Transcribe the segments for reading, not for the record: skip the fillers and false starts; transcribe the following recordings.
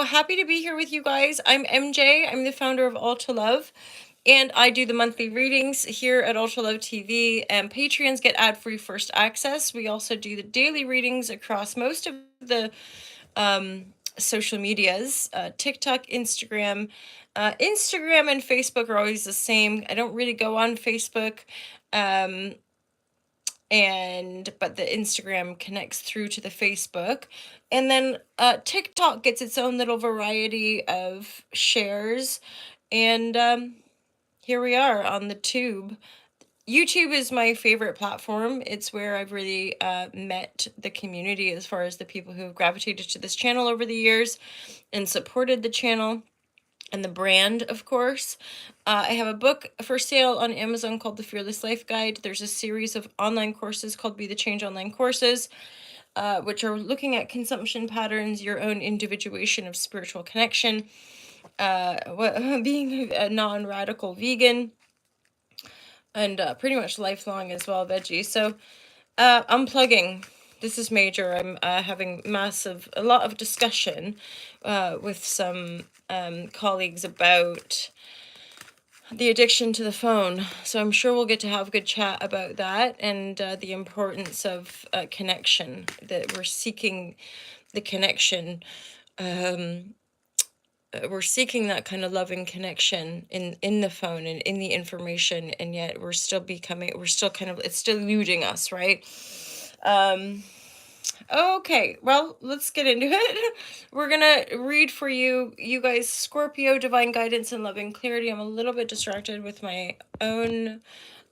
happy to be here with you guys. I'm MJ. I'm the founder of All to Love, and I do the monthly readings here at All to Love TV. And Patreons get ad-free first access. We also do the daily readings across most of the social medias, TikTok, Instagram. Instagram and Facebook are always the same. I don't really go on Facebook. But the Instagram connects through to the Facebook. And then TikTok gets its own little variety of shares. And here we are on the tube. YouTube is my favorite platform. It's where I've really met the community as far as the people who have gravitated to this channel over the years and supported the channel and the brand, of course. I have a book for sale on Amazon called The Fearless Life Guide. There's a series of online courses called Be the Change Online Courses, which are looking at consumption patterns, your own individuation of spiritual connection, being a non-radical vegan, and pretty much lifelong as well, veggie. So I'm plugging. This is major. I'm having a lot of discussion with some colleagues about the addiction to the phone. So I'm sure we'll get to have a good chat about that and the importance of connection, that we're seeking the connection. We're seeking that kind of loving connection in the phone and in the information, and yet we're still it's still eluding us, right? Okay, well, let's get into it. We're gonna read for you guys, Scorpio, divine guidance and loving clarity. I'm a little bit distracted with my own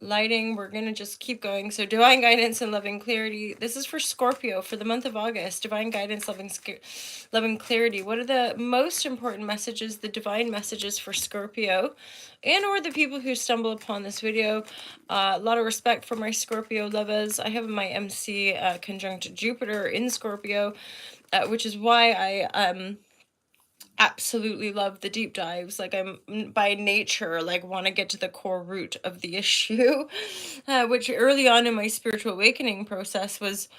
lighting. We're gonna just keep going. So divine guidance and loving clarity. This is for Scorpio for the month of August. Divine guidance, loving clarity. What are the most important messages, the divine messages for Scorpio and or the people who stumble upon this video? A lot of respect for my Scorpio lovers. I have my MC conjunct Jupiter in Scorpio, which is why I absolutely love the deep dives. Like, I'm by nature like want to get to the core root of the issue, which early on in my spiritual awakening process was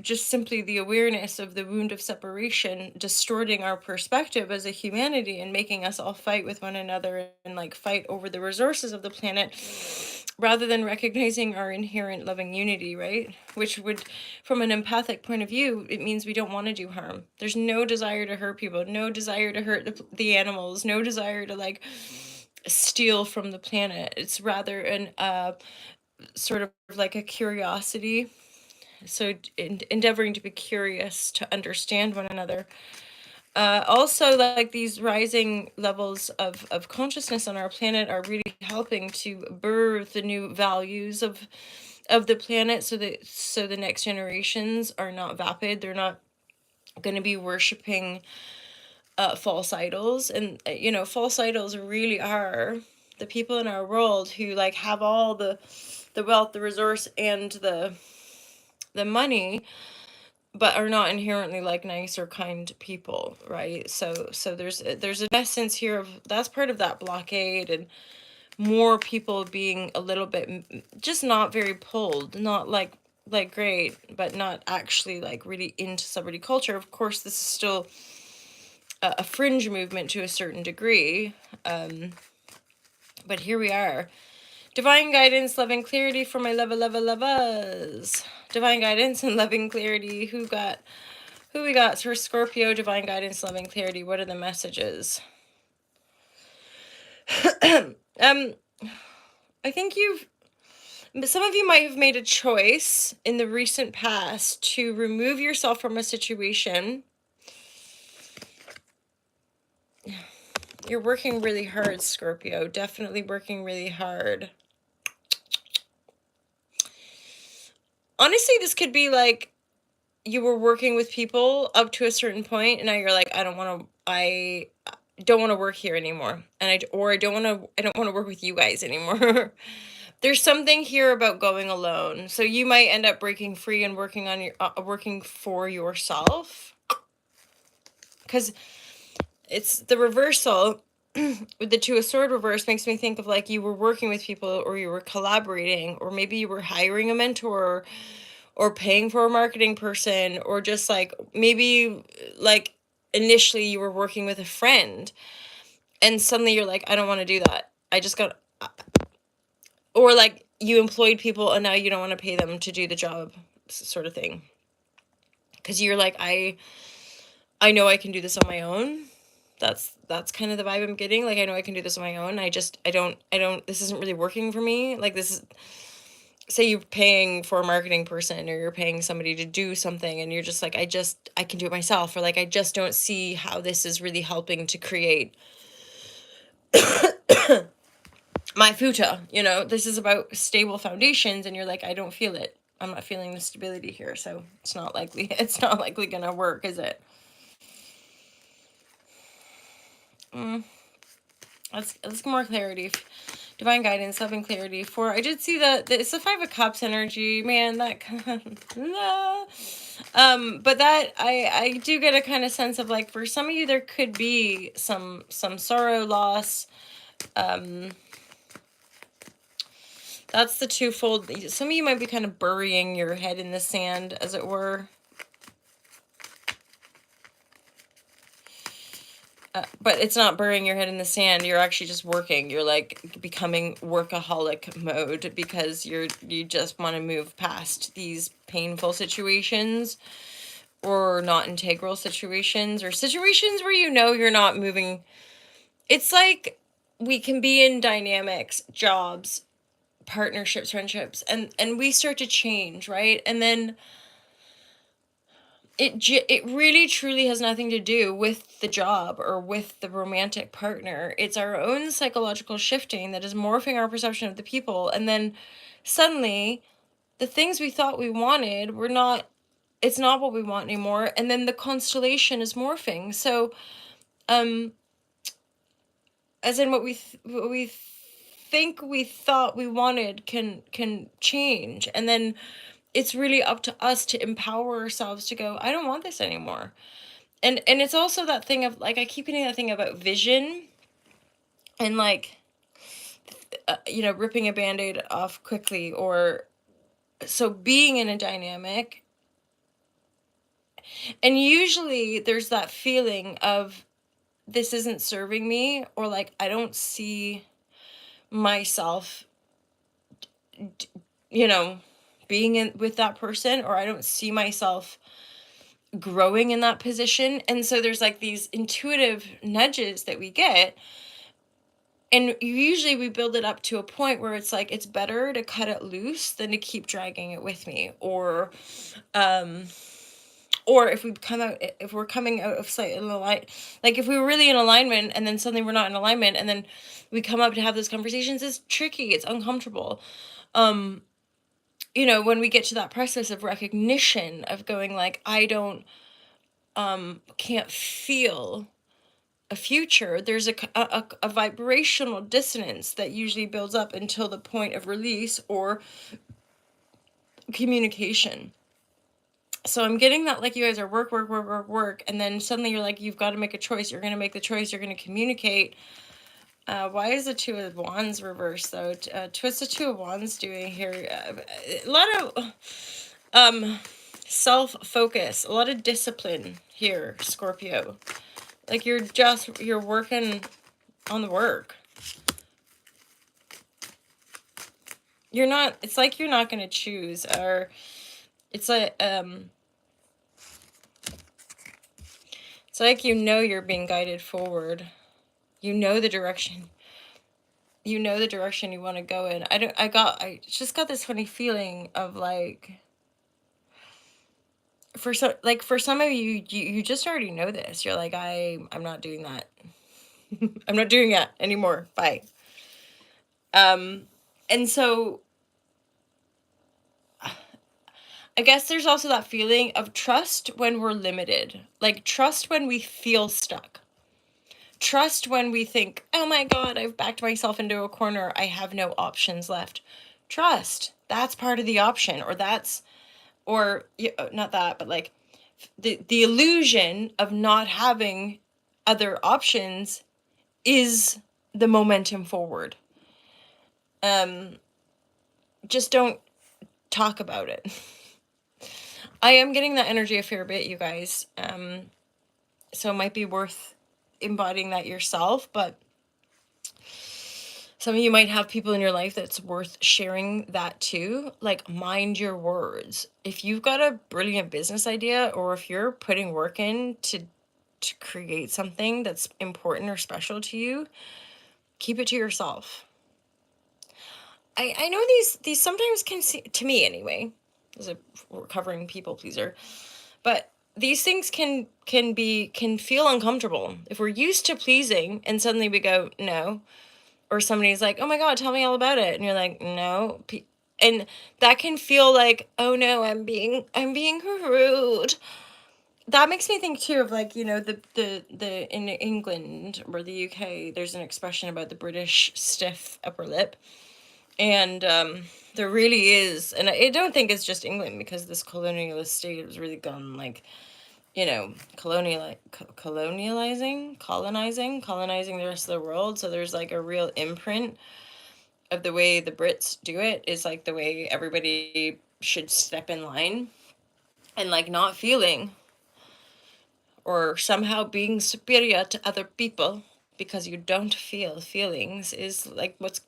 just simply the awareness of the wound of separation distorting our perspective as a humanity and making us all fight with one another and like fight over the resources of the planet, rather than recognizing our inherent loving unity, right? Which would, from an empathic point of view, it means we don't want to do harm. There's no desire to hurt people, no desire to hurt the animals, no desire to like steal from the planet. It's rather an sort of like a curiosity. So endeavoring to be curious, to understand one another. Also, like these rising levels of consciousness on our planet are really helping to birth the new values of the planet, so the next generations are not vapid. They're not going to be worshiping false idols. And false idols really are the people in our world who like have all the wealth, the resource, and the money, but are not inherently like nice or kind people, right? So there's an essence here of that's part of that blockade, and more people being a little bit just not very pulled, not like great, but not actually like really into celebrity culture. Of course, this is still a fringe movement to a certain degree, but here we are. Divine guidance, loving clarity for my lovers. Divine guidance and loving clarity. Who we got for Scorpio? Divine guidance, loving clarity. What are the messages? I think some of you might have made a choice in the recent past to remove yourself from a situation. You're working really hard, Scorpio. Definitely working really hard. Honestly, this could be like you were working with people up to a certain point, and now you're like, I don't want to work here anymore, and I don't want to work with you guys anymore. There's something here about going alone, so you might end up breaking free and working for yourself, because it's the reversal. With the Two of Swords reverse makes me think of like you were working with people, or you were collaborating, or maybe you were hiring a mentor, or paying for a marketing person, or just like maybe like initially you were working with a friend and suddenly you're like, I don't want to do that. I just got, or like you employed people and now you don't want to pay them to do the job, sort of thing. Because you're like, I know I can do this on my own. That's kind of the vibe I'm getting. Like, I know I can do this on my own. I don't, this isn't really working for me. Like, this is, say you're paying for a marketing person or you're paying somebody to do something and you're just like, I can do it myself. Or like, I just don't see how this is really helping to create my futa. You know, this is about stable foundations and you're like, I don't feel it. I'm not feeling the stability here. So it's not likely gonna work, is it? Let's get more clarity. Divine guidance, love and clarity. For I did see that it's the 5 of Cups energy, man. That no. But that I do get a kind of sense of like, for some of you there could be some sorrow, loss. That's the twofold. Some of you might be kind of burying your head in the sand, as it were. But it's not burying your head in the sand. You're actually just working. You're like becoming workaholic mode because you just want to move past these painful situations or not integral situations or situations where you know you're not moving. It's like we can be in dynamics, jobs, partnerships, friendships, and we start to change, right? And then it really truly has nothing to do with the job or with the romantic partner. It's our own psychological shifting that is morphing our perception of the people, and then suddenly the things we thought we wanted were not, it's not what we want anymore, and then the constellation is morphing. So as in what we think we thought we wanted can change, and then it's really up to us to empower ourselves to go, I don't want this anymore. And it's also that thing of like, I keep getting that thing about vision and like ripping a band-aid off quickly, or so being in a dynamic, and usually there's that feeling of this isn't serving me, or like I don't see myself being in with that person, or I don't see myself growing in that position. And so there's like these intuitive nudges that we get, and usually we build it up to a point where it's like it's better to cut it loose than to keep dragging it with me, or if we're coming out of sight in the light, like if we were really in alignment and then suddenly we're not in alignment, and then we come up to have those conversations, it's tricky, it's uncomfortable. When we get to that process of recognition of going like, I don't can't feel a future, there's a vibrational dissonance that usually builds up until the point of release or communication. So I'm getting that like you guys are work, and then suddenly you're like, you've got to make a choice. You're going to make the choice. You're going to communicate. Why is the 2 of Wands reversed though? What's the 2 of Wands doing here? A lot of self-focus, a lot of discipline here, Scorpio. Like you're working on the work. You're not, it's like you're not going to choose, or it's like it's like you're being guided forward. You know the direction you want to go in. I just got this funny feeling of like, for some of you, you just already know this. You're like, I'm not doing that. I'm not doing that anymore. Bye. And so I guess there's also that feeling of trust when we're limited. Like trust when we feel stuck. Trust when we think, oh my God, I've backed myself into a corner. I have no options left. Trust. That's part of the option, or not that, but like the illusion of not having other options is the momentum forward. Just don't talk about it. I am getting that energy a fair bit, you guys. So it might be worth embodying that yourself, but some of you might have people in your life that's worth sharing that to. Like, mind your words. If you've got a brilliant business idea, or if you're putting work in to create something that's important or special to you, keep it to yourself. I know these sometimes can see, to me anyway, as a recovering people pleaser, but these things can feel uncomfortable if we're used to pleasing and suddenly we go no, or somebody's like, oh my god, tell me all about it, and you're like, no. And that can feel like, oh no, I'm being rude. That makes me think too of, like, the in England or the UK, there's an expression about the British stiff upper lip. And there really is, and I don't think it's just England, because this colonialist state has really gone, like, colonizing the rest of the world. So there's like a real imprint of the way the Brits do it is like the way everybody should step in line, and like not feeling or somehow being superior to other people because you don't feel feelings is like what's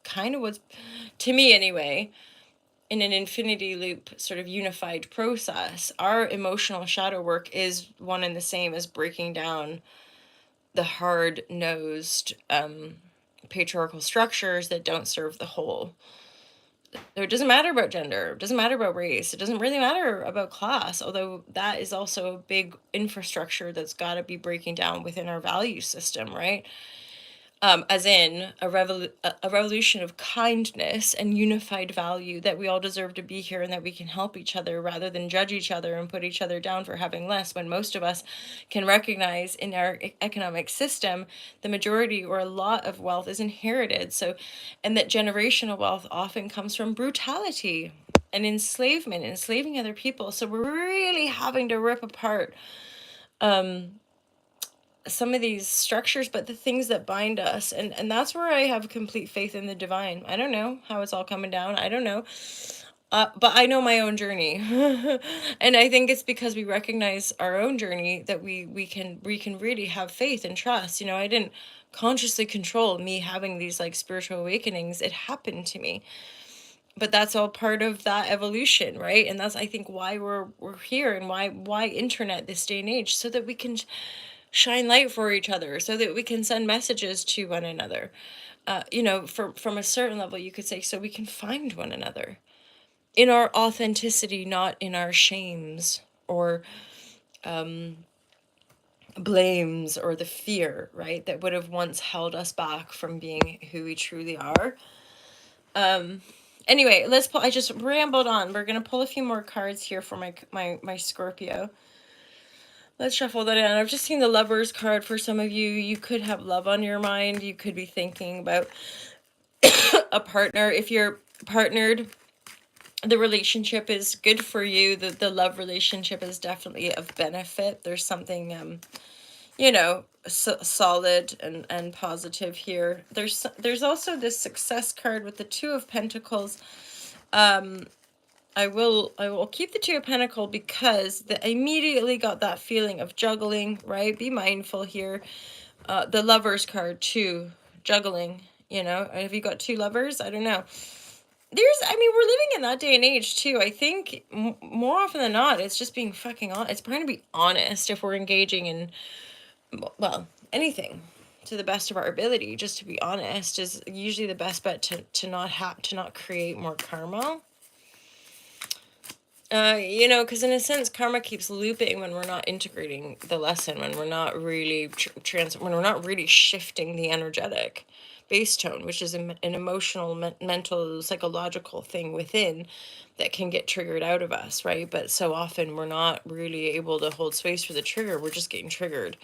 to me anyway, in an infinity loop sort of unified process. Our emotional shadow work is one and the same as breaking down the hard nosed patriarchal structures that don't serve the whole. It doesn't matter about gender, it doesn't matter about race, it doesn't really matter about class, although that is also a big infrastructure that's got to be breaking down within our value system, right? As in a revolution of kindness and unified value, that we all deserve to be here and that we can help each other rather than judge each other and put each other down for having less, when most of us can recognize in our economic system the majority or a lot of wealth is inherited. So, and that generational wealth often comes from brutality and enslavement, enslaving other people. So we're really having to rip apart some of these structures, but the things that bind us, and that's where I have complete faith in the divine. I don't know how it's all coming down, I don't know, but I know my own journey. And I think it's because we recognize our own journey that we can really have faith and trust. I didn't consciously control me having these like spiritual awakenings, it happened to me, but that's all part of that evolution, right? And that's, I think, why we're here, and why internet this day and age, so that we can shine light for each other, so that we can send messages to one another. From a certain level, you could say, so we can find one another in our authenticity, not in our shames or blames or the fear, right, that would have once held us back from being who we truly are. Anyway, let's pull. I just rambled on. We're gonna pull a few more cards here for my Scorpio. Let's shuffle that in. I've just seen the Lovers card for some of you. You could have love on your mind. You could be thinking about a partner. If you're partnered, the relationship is good for you. The love relationship is definitely of benefit. There's something solid and positive here. There's also this Success card with the Two of Pentacles. I will keep the Two of Pentacles because I immediately got that feeling of juggling, right? Be mindful here. The Lovers card too, juggling. Have you got two lovers? I don't know. We're living in that day and age too. I think more often than not, it's just being fucking honest. It's trying to be honest if we're engaging in, well, anything to the best of our ability. Just to be honest is usually the best bet to not create more karma. Because in a sense, karma keeps looping when we're not integrating the lesson, when we're not really when we're not really shifting the energetic base tone, which is an emotional, mental, psychological thing within that can get triggered out of us, right? But so often we're not really able to hold space for the trigger. We're just getting triggered.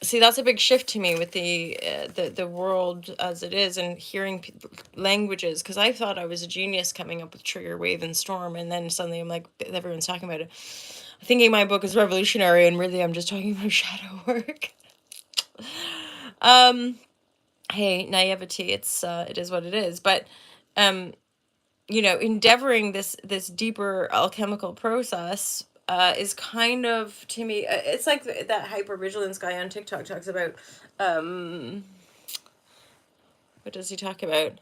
See, that's a big shift to me with the world as it is, and hearing languages, because I thought I was a genius coming up with trigger, wave, and storm, and then suddenly I'm like, everyone's talking about it, thinking my book is revolutionary, and really I'm just talking about shadow work. Hey, naivety, it is what it is, but endeavoring this deeper alchemical process, is kind of, to me, it's like that hypervigilance guy on TikTok talks about. Um, what does he talk about?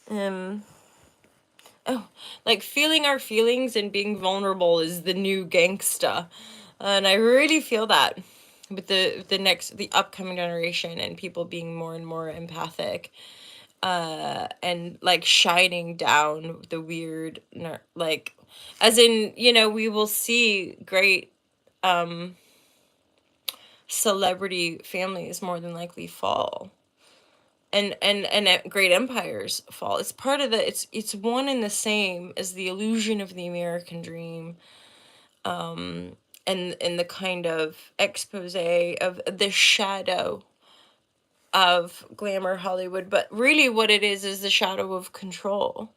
Um, oh, like feeling our feelings and being vulnerable is the new gangsta, and I really feel that with the upcoming generation and people being more and more empathic, and like shining down the weird, like, as in, we will see great celebrity families more than likely fall, and great empires fall. It's part of the, it's one and the same as the illusion of the American dream, and the kind of expose of the shadow of glamour Hollywood. But really what it is the shadow of control,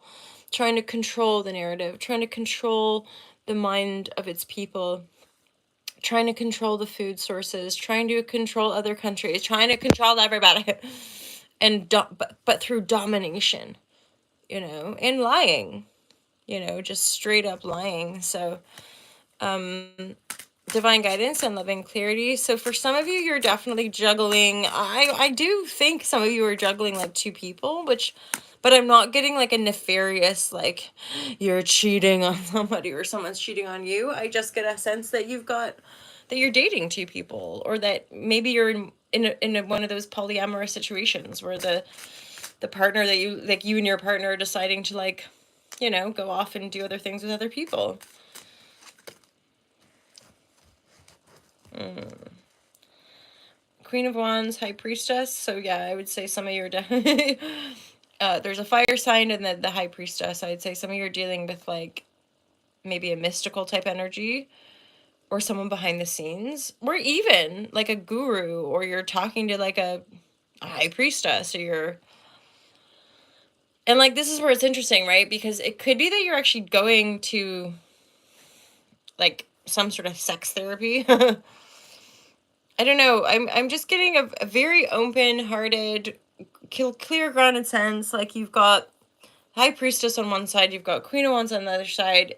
trying to control the narrative, trying to control the mind of its people, trying to control the food sources, trying to control other countries, trying to control everybody, and but through domination, and lying, just straight up lying. So, divine guidance and loving clarity. So for some of you, you're definitely juggling. I do think some of you are juggling like two people, but I'm not getting like a nefarious, like you're cheating on somebody or someone's cheating on you. I just get a sense that that you're dating two people, or that maybe you're in one of those polyamorous situations where the partner that you and your partner are deciding to, like, go off and do other things with other people. Queen of Wands, High Priestess. So yeah, I would say some of you are definitely there's a fire sign and then the High Priestess. I'd say some of you are dealing with like maybe a mystical type energy, or someone behind the scenes, or even like a guru, or you're talking to like a high priestess, or and like this is where it's interesting, right? Because it could be that you're actually going to like some sort of sex therapy. I don't know. I'm just getting a very open-hearted, clear grounded sense. Like you've got High Priestess on one side, you've got Queen of Wands on the other side.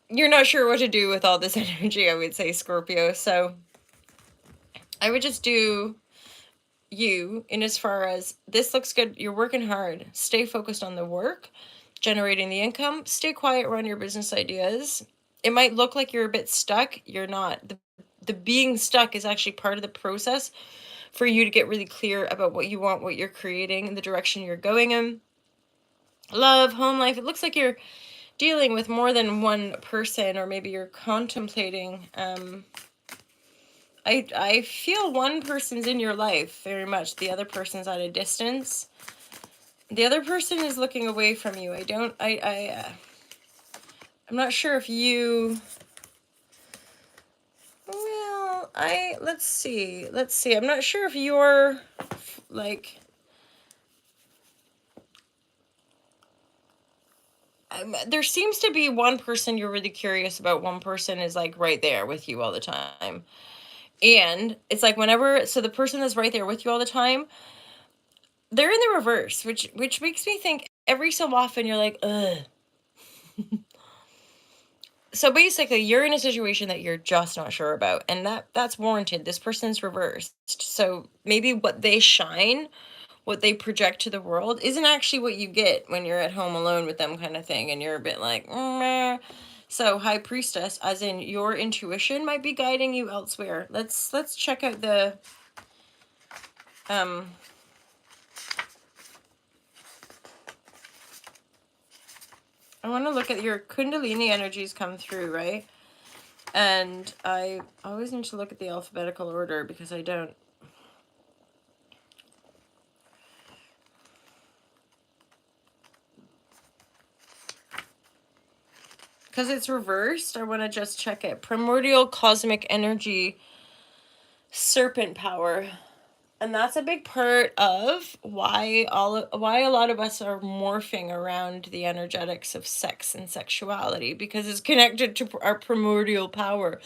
You're not sure what to do with all this energy, I would say, Scorpio. So I would just do you in as far as this looks good. You're working hard. Stay focused on the work, generating the income. Stay quiet around your business ideas. It might look like you're a bit stuck. You're not. The being stuck is actually part of the process for you to get really clear about what you want, what you're creating, and the direction you're going in. Love, home life. It looks like you're dealing with more than one person, or maybe you're contemplating. I feel one person's in your life very much. The other person's at a distance. The other person is looking away from you. I'm not sure if you, well, let's see. I'm not sure if you're like, there seems to be one person you're really curious about. One person is like right there with you all the time. And it's like whenever, so the person that's right there with you all the time, they're in the reverse, which makes me think every so often you're like, ugh. So basically you're in a situation that you're just not sure about, and that's warranted. This person's reversed. So maybe what they shine, what they project to the world, isn't actually what you get when you're at home alone with them, kind of thing, and you're a bit like, meh. So High Priestess, as in your intuition might be guiding you elsewhere. Let's check out the I want to look at your Kundalini energies come through, right? And I always need to look at the alphabetical order because I don't. Because it's reversed, I want to just check it. Primordial cosmic energy, serpent power. And that's a big part of why a lot of us are morphing around the energetics of sex and sexuality, because it's connected to our primordial power.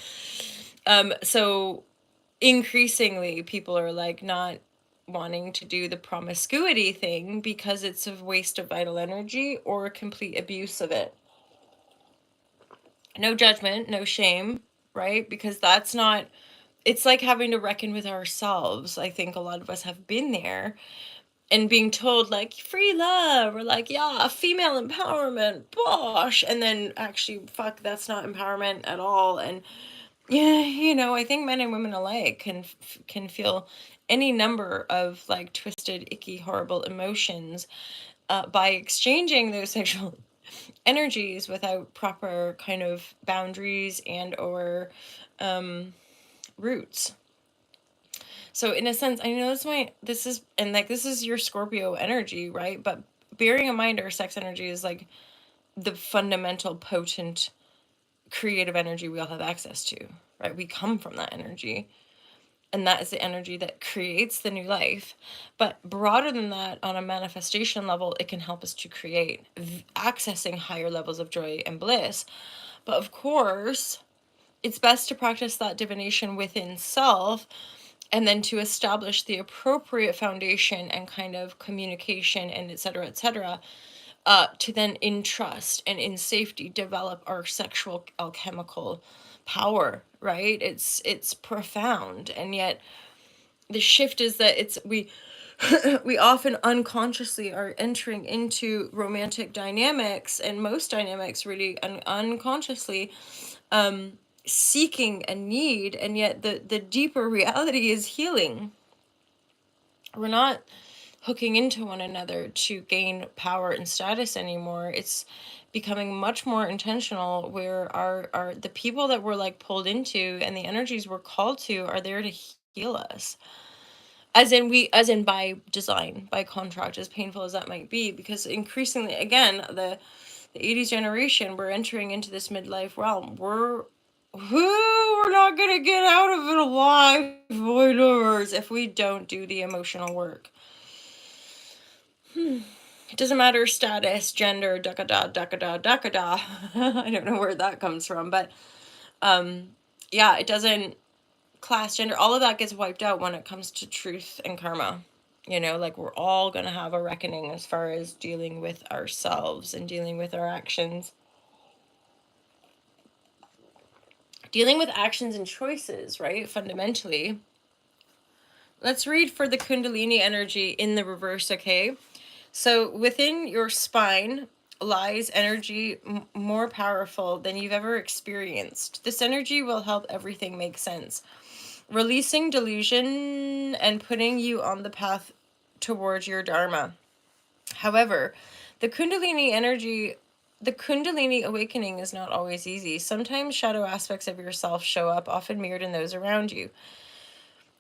So increasingly people are like not wanting to do the promiscuity thing because it's a waste of vital energy or a complete abuse of it. No judgment, no shame, right? Because that's not, it's like having to reckon with ourselves. I think a lot of us have been there and being told like free love or like, yeah, female empowerment, bosh. And then actually, fuck, that's not empowerment at all. And yeah, I think men and women alike can feel any number of like twisted, icky, horrible emotions by exchanging those sexual energies without proper kind of boundaries and or roots. So in a sense, I know this is your Scorpio energy, right? But bearing in mind our sex energy is like the fundamental potent creative energy we all have access to, right? We come from that energy. And that is the energy that creates the new life. But broader than that, on a manifestation level, it can help us to create accessing higher levels of joy and bliss. But of course, it's best to practice that divination within self and then to establish the appropriate foundation and kind of communication and et cetera, to then in trust and in safety develop our sexual alchemical power, right? It's profound, and yet the shift is that it's we often unconsciously are entering into romantic dynamics, and most dynamics really unconsciously seeking a need, and yet the deeper reality is healing. We're not hooking into one another to gain power and status anymore. It's becoming much more intentional, where our the people that we're like pulled into and the energies we're called to are there to heal us, as in by design, by contract, as painful as that might be. Because increasingly, again, the 80s generation, we're entering into this midlife realm. We're not gonna get out of it alive, voiders, if we don't do the emotional work. It doesn't matter status, gender, da da. I don't know where that comes from, but yeah, it doesn't, class, gender, all of that gets wiped out when it comes to truth and karma. Like we're all gonna have a reckoning as far as dealing with ourselves and dealing with our actions, dealing with actions and choices, right? Fundamentally. Let's read for the Kundalini energy in the reverse, okay? So within your spine lies energy more powerful than you've ever experienced. This energy will help everything make sense, releasing delusion and putting you on the path towards your dharma. However, the Kundalini energy, the Kundalini awakening is not always easy. Sometimes shadow aspects of yourself show up, often mirrored in those around you.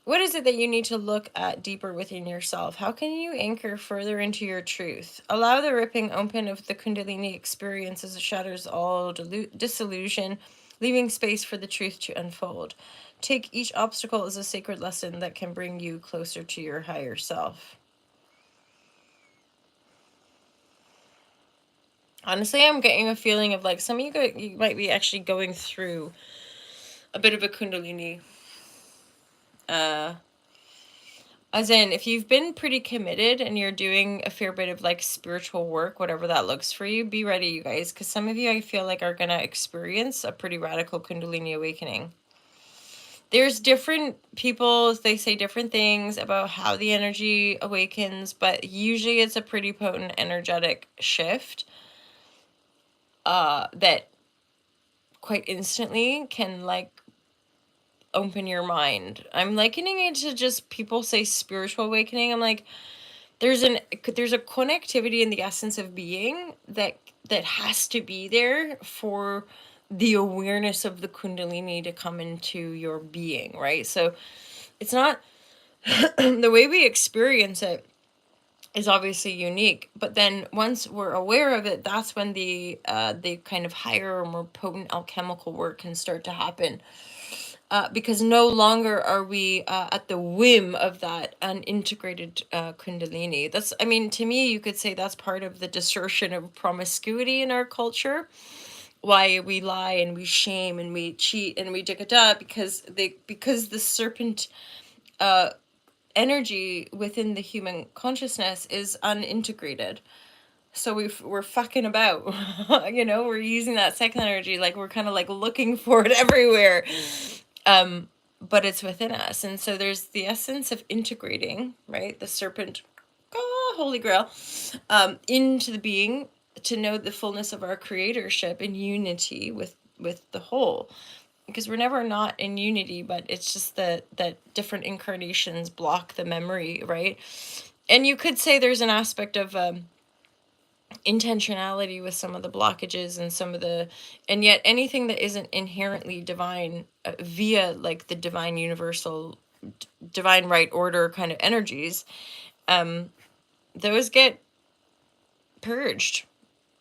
What is it that you need to look at deeper within yourself? How can you anchor further into your truth? Allow the ripping open of the Kundalini experience as it shatters all disillusion, leaving space for the truth to unfold. Take each obstacle as a sacred lesson that can bring you closer to your higher self. Honestly, I'm getting a feeling of like some of you might be actually going through a bit of a Kundalini. As in, if you've been pretty committed and you're doing a fair bit of like spiritual work, whatever that looks for you, be ready, you guys, because some of you I feel like are going to experience a pretty radical Kundalini awakening. There's different people, they say different things about how the energy awakens, but usually it's a pretty potent energetic shift that quite instantly can like open your mind. I'm likening it to just people say spiritual awakening. I'm like, there's a connectivity in the essence of being that has to be there for the awareness of the Kundalini to come into your being, right? So it's not the way we experience it is obviously unique, but then once we're aware of it, that's when the kind of higher or more potent alchemical work can start to happen. Because no longer are we at the whim of that unintegrated Kundalini. That's, I mean, to me, you could say that's part of the distortion of promiscuity in our culture. Why we lie and we shame and we cheat and we da because the serpent energy within the human consciousness is unintegrated. So we're fucking about. You know, we're using that second energy, like we're kind of like looking for it everywhere. But it's within us. And so there's the essence of integrating, right? The serpent, holy grail, into the being, to know the fullness of our creatorship in unity with the whole, because we're never not in unity, but it's just that different incarnations block the memory, right? And you could say there's an aspect of intentionality with some of the blockages and some of the, and yet anything that isn't inherently divine, via like the divine universal divine right order kind of energies, those get purged.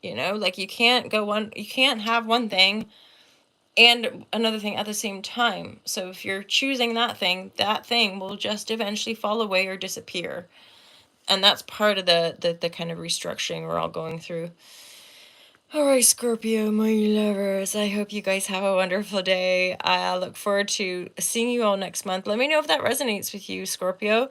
You know, like you can't have one thing and another thing at the same time. So if you're choosing that thing will just eventually fall away or disappear. And that's part of the kind of restructuring we're all going through. All right, Scorpio, my lovers, I hope you guys have a wonderful day. I look forward to seeing you all next month. Let me know if that resonates with you, Scorpio.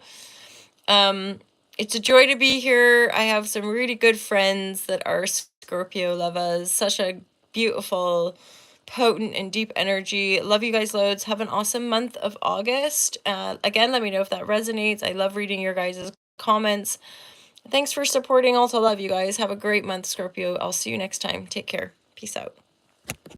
It's a joy to be here. I have some really good friends that are Scorpio lovers. Such a beautiful, potent, and deep energy. Love you guys loads. Have an awesome month of August. Again, let me know if that resonates. I love reading your guys' comments. Thanks for supporting. Also love you guys. Have a great month, Scorpio. I'll see you next time. Take care. Peace out.